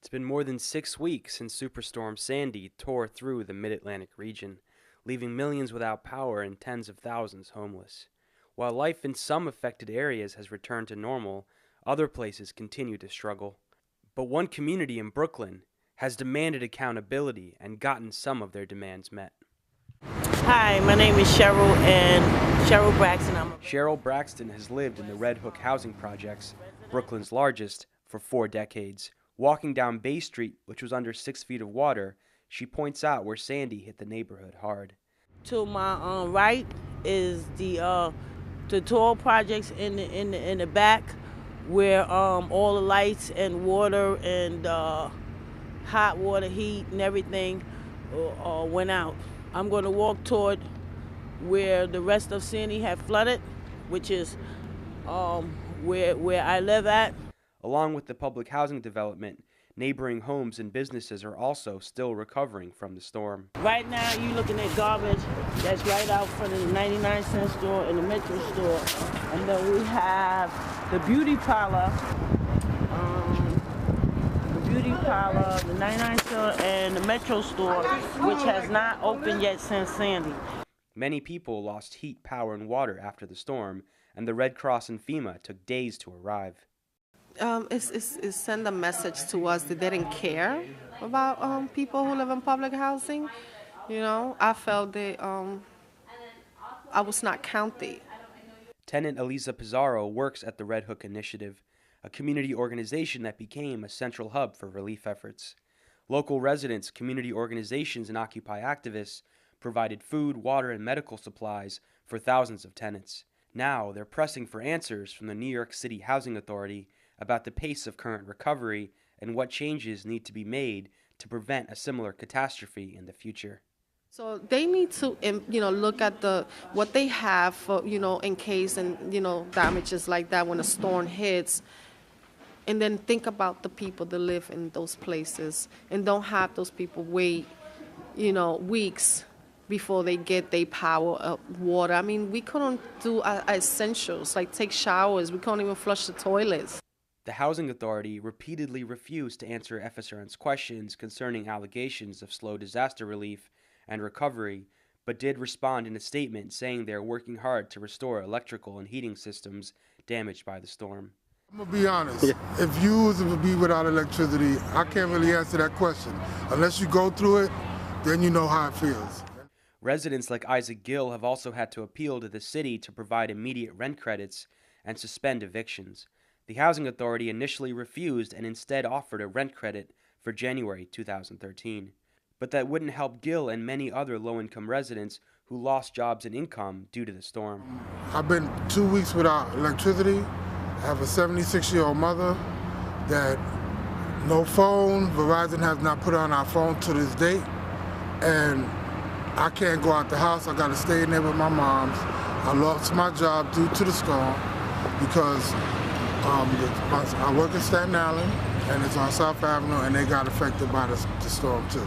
It's been more than 6 weeks since Superstorm Sandy tore through the Mid-Atlantic region, leaving millions without power and tens of thousands homeless. While life in some affected areas has returned to normal, other places continue to struggle. But one community in Brooklyn has demanded accountability and gotten some of their demands met. Hi, my name is Cheryl Braxton. Cheryl Braxton has lived in the Red Hook housing projects, Brooklyn's largest, for 4 decades. Walking down Bay Street, which was under 6 feet of water, she points out where Sandy hit the neighborhood hard. To my right is the tall projects in the back, where all the lights and water and hot water, heat, and everything went out. I'm going to walk toward where the rest of Sandy had flooded, which is where I live at. Along with the public housing development, neighboring homes and businesses are also still recovering from the storm. Right now, you're looking at garbage that's right out front of the 99-cent store and the Metro store. And then we have the beauty parlor, the 99 store, and the Metro store, which has not opened yet since Sandy. Many people lost heat, power, and water after the storm, and the Red Cross and FEMA took days to arrive. It's send a message to us that they didn't care about people who live in public housing. You know, I felt that I was not counted. Tenant Eliza Pizarro works at the Red Hook Initiative, a community organization that became a central hub for relief efforts. Local residents, community organizations, and Occupy activists provided food, water, and medical supplies for thousands of tenants. Now they're pressing for answers from the New York City Housing Authority about the pace of current recovery and what changes need to be made to prevent a similar catastrophe in the future. So they need to, look at what they have for, in case and, damages like that when a storm hits, and then think about the people that live in those places and don't have those people wait, weeks before they get their power, water. I mean, we couldn't do essentials like take showers. We couldn't even flush the toilets. The Housing Authority repeatedly refused to answer FSRN's questions concerning allegations of slow disaster relief and recovery, but did respond in a statement saying they are working hard to restore electrical and heating systems damaged by the storm. I'm going to be honest. If you was to be without electricity, I can't really answer that question. Unless you go through it, then you know how it feels. Residents like Isaac Gill have also had to appeal to the city to provide immediate rent credits and suspend evictions. The Housing Authority initially refused and instead offered a rent credit for January 2013. But that wouldn't help Gill and many other low-income residents who lost jobs and income due to the storm. I've been 2 weeks without electricity. I have a 76-year-old mother that no phone. Verizon has not put on our phone to this date. And I can't go out the house. I got to stay in there with my moms. I lost my job due to the storm because I work in Staten Island, and it's on South Avenue, and they got affected by the storm too.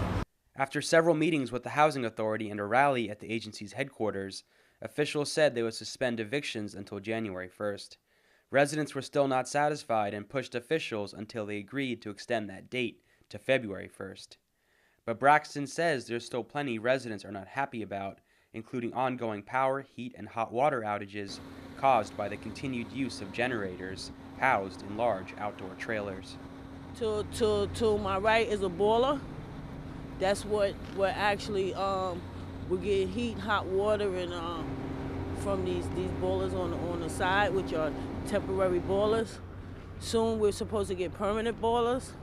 After several meetings with the Housing Authority and a rally at the agency's headquarters, officials said they would suspend evictions until January 1st. Residents were still not satisfied and pushed officials until they agreed to extend that date to February 1st. But Braxton says there's still plenty residents are not happy about, including ongoing power, heat, and hot water outages caused by the continued use of generators housed in large outdoor trailers. To my right is a boiler. That's what actually we get heat, hot water, and from these boilers on the side, which are temporary boilers. Soon we're supposed to get permanent boilers.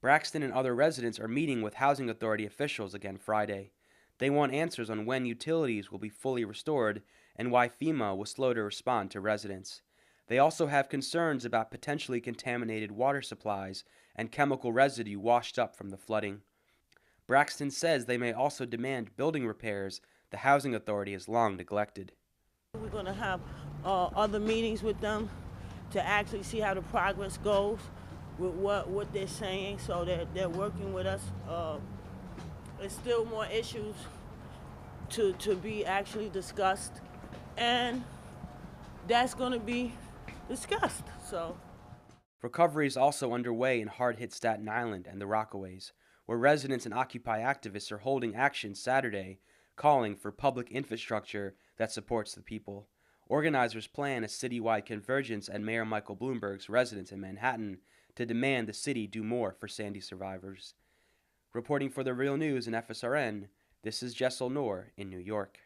Braxton and other residents are meeting with Housing Authority officials again Friday. They want answers on when utilities will be fully restored and why FEMA was slow to respond to residents. They also have concerns about potentially contaminated water supplies and chemical residue washed up from the flooding. Braxton says they may also demand building repairs the Housing Authority has long neglected. We're going to have other meetings with them to actually see how the progress goes with what they're saying, so that they're working with us. There's still more issues to be actually discussed, and that's going to be discussed. So Recovery is also underway in hard-hit Staten Island and the Rockaways, where residents and Occupy activists are holding actions Saturday calling for public infrastructure that supports the people. Organizers plan a citywide convergence at Mayor Michael Bloomberg's residence in Manhattan to demand the city do more for Sandy survivors. Reporting for The Real News and FSRN, this is Jessel Noor in New York.